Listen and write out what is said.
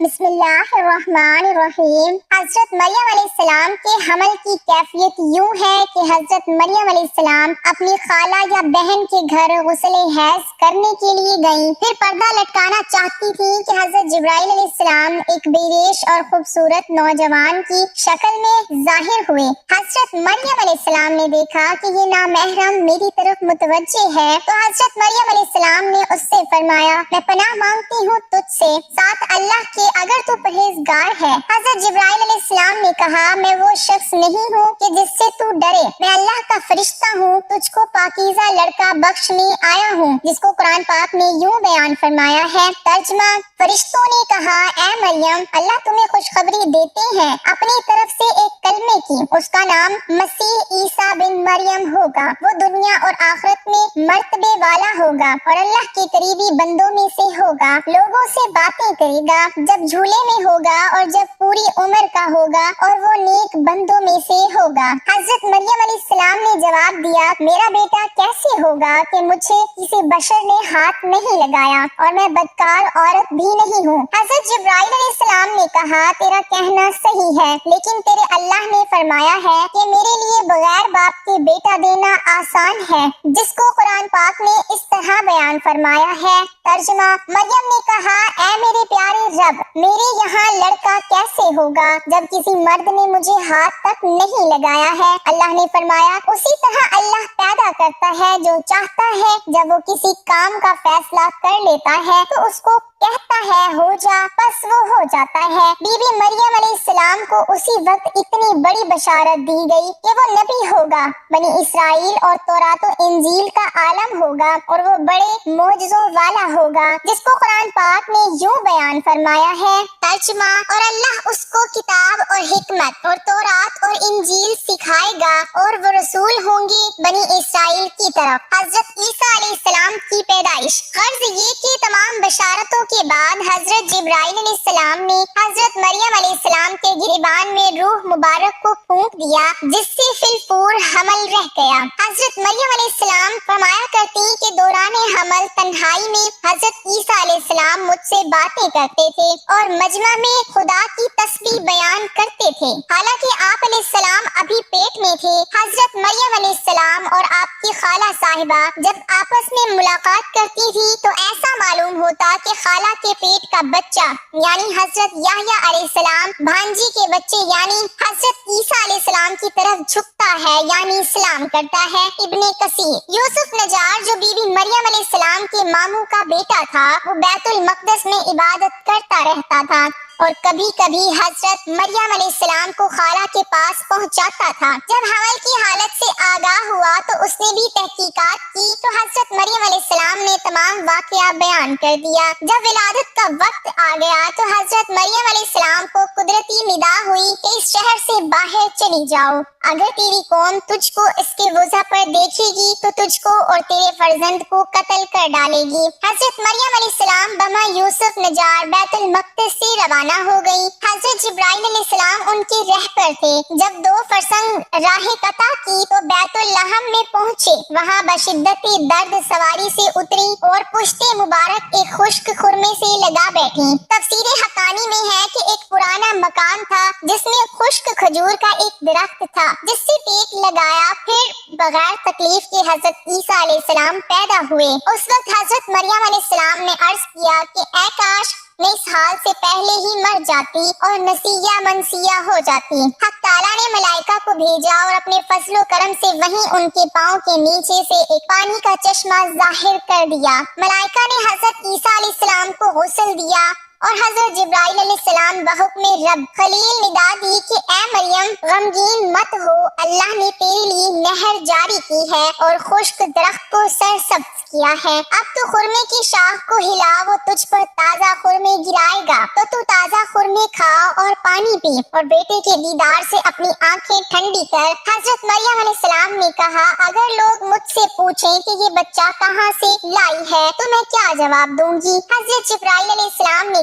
بسم اللہ الرحمن الرحیم۔ حضرت مریم علیہ السلام کے حمل کی کیفیت یوں ہے کہ حضرت مریم علیہ السلام اپنی خالہ یا بہن کے گھر غسل حیض کرنے کے لیے گئیں، پھر پردہ لٹکانا چاہتی تھی کہ حضرت جبرائیل علیہ السلام ایک بے ریش اور خوبصورت نوجوان کی شکل میں ظاہر ہوئے۔ حضرت مریم علیہ السلام نے دیکھا کہ یہ نامحرم میری طرف متوجہ ہے، تو حضرت مریم علیہ السلام نے اس سے فرمایا، میں پناہ مانگتی ہوں تجھ سے ساتھ اللہ کے اگر تو پرہیزگار ہے۔ حضرت جبرائیل علیہ السلام نے کہا، میں وہ شخص نہیں ہوں کہ جس سے تو ڈرے، میں اللہ کا فرشتہ ہوں، تجھ کو پاکیزہ لڑکا بخشنے آیا ہوں، جس کو قرآن پاک نے یوں بیان فرمایا ہے۔ ترجمہ، فرشتوں نے کہا، اے مریم، اللہ تمہیں خوشخبری دیتے ہیں اپنی طرف سے ایک کلمے کی، اس کا نام مسیح عیسیٰ بن مریم ہوگا، وہ دنیا اور آخرت میں مرتبے والا ہوگا اور اللہ کے قریبی بندوں میں سے ہوگا، لوگوں سے باتیں کرے گا جب جھولے میں ہوگا اور جب پوری عمر کا ہوگا، اور وہ نیک بندوں میں سے ہوگا۔ حضرت مریم علیہ السلام نے جواب دیا، میرا بیٹا کیسے ہوگا کہ مجھے کسی بشر نے ہاتھ نہیں لگایا اور میں بدکار عورت بھی نہیں ہوں۔ حضرت جبرائیل علیہ السلام نے کہا، تیرا کہنا صحیح ہے، لیکن تیرے اللہ نے فرمایا ہے کہ میرے لیے بغیر باپ کے بیٹا دینا آسان ہے، جس کو قرآن پاک نے اس طرح بیان فرمایا ہے۔ ترجمہ، مریم نے کہا، اے میرے پیارے رب، میرے یہاں لڑکا کیسے ہوگا جب کسی مرد نے مجھے ہاتھ تک نہیں لگایا ہے؟ اللہ نے فرمایا، اسی طرح اللہ پیدا کرتا ہے جو چاہتا ہے، جب وہ کسی کام کا فیصلہ کر لیتا ہے تو اس کو کہتا ہے ہو جا، بس وہ ہو جاتا ہے۔ بی بی مریم علیہ السلام کو اسی وقت اتنی بڑی بشارت دی گئی کہ وہ نبی ہوگا، بنی اسرائیل اور تورات و انجیل کا عالم ہوگا، اور وہ بڑے معجزوں والا ہوگا، جس کو قرآن پاک نے یوں بیان فرمایا ہے۔ ترجمہ، اور اللہ اس کو کتاب اور حکمت اور تورات اور انجیل سکھائے گا، اور وہ رسول ہوں گے بنی اسرائیل کی طرف۔ حضرت عیسیٰ علیہ السلام کی پیدائش۔ غرض یہ کہ تمام بشارتوں کے بعد حضرت جبرائیل علیہ السلام نے حضرت مریم علیہ السلام کے گریبان میں روح مبارک کو پھونک دیا، جس سے فی الفور حمل رہ گیا۔ حضرت مریم علیہ السلام فرمایا کرتی کہ دوران حمل تنہائی میں حضرت عیسیٰ علیہ السلام مجھ سے باتیں کرتے تھے اور مجمع میں خدا کی تسبیح بیان کرتے تھے، حالانکہ آپ علیہ السلام ابھی پیٹ میں تھے۔ حضرت مریم علیہ السلام اور آپ کی خالہ صاحبہ جب آپس میں ملاقات کرتی تھی تو ایسا معلوم ہوتا کہ خالہ کے پیٹ کا بچہ یعنی حضرت یحییٰ علیہ السلام بھانجی کے بچے یعنی حضرت عیسیٰ علیہ السلام کی طرف جھکتا ہے، یعنی اسلام کرتا ہے۔ ابن کثیر۔ یوسف نجار جو بی بی مریم علیہ السلام کے ماموں کا بیٹا تھا، وہ بیت المقدس میں عبادت کرتا رہتا تھا اور کبھی کبھی حضرت مریم علیہ السلام کو خالہ کے پاس پہنچاتا تھا۔ جب حمل کی حالت سے آگاہ ہوا تو اس نے بھی تحقیقات کی تو حضرت مریم علیہ السلام نے تمام واقعہ بیان کر دیا۔ جب ولادت کا وقت آ گیا تو حضرت مریم علیہ السلام کو قدرتی ندا ہوئی کہ اس شہر سے باہر چلی جاؤ، اگر تیری قوم تجھ کو اس کے وضع پر دیکھے گی تو تجھ کو اور تیرے فرزند کو قتل کر ڈالے گی۔ حضرت مریم علیہ السلام بما یوسف نجار بیت المقدس سے روانہ ہو گئی۔ حضرت جبرائیل علیہ السلام ان کے رہبر تھے۔ جب 2 فرسنگ راہ قطع کی تو بیت اللحم میں پہنچے، وہاں بشدت درد سواری سے اتری اور پشت مبارک ایک خشک خرمے سے لگا بیٹھی۔ تفسیر حقانی میں ہے کہ ایک پرانا مکان تھا جس میں خشک کھجور کا ایک درخت تھا، جس سے ٹیک لگایا پھر بغیر تکلیف کے حضرت عیسیٰ علیہ السلام پیدا ہوئے۔ اس وقت حضرت مریم علیہ السلام نے عرض کیا کہ اے کاش میں اس حال سے پہلے ہی مر جاتی اور نسیہ منسیہ ہو جاتی۔ حق تعالیٰ نے ملائکہ کو بھیجا اور اپنے فضل و کرم سے وہیں ان کے پاؤں کے نیچے سے ایک پانی کا چشمہ ظاہر کر دیا۔ ملائکہ نے حضرت عیسیٰ علیہ السلام کو غسل دیا اور حضرت جبرائیل علیہ السلام بحکم رب خلیل ندا دی کہ اے مریم غمگین مت ہو، اللہ نے تیرے لیے نہر جاری کی ہے اور خشک درخت کو سرسبز کیا ہے۔ اب تو خرمے کی شاخ کو ہلا، وہ تجھ پر تازہ خرمے گرائے گا، تو تازہ خرمے کھا اور پانی پی اور بیٹے کے دیدار سے اپنی آنکھیں ٹھنڈی کر۔ حضرت مریم علیہ السلام نے کہا، اگر لوگ مجھ سے پوچھیں کہ یہ بچہ کہاں سے لائی ہے تو میں کیا جواب دوں گی؟ حضرت جبرائیل علیہ السلام نے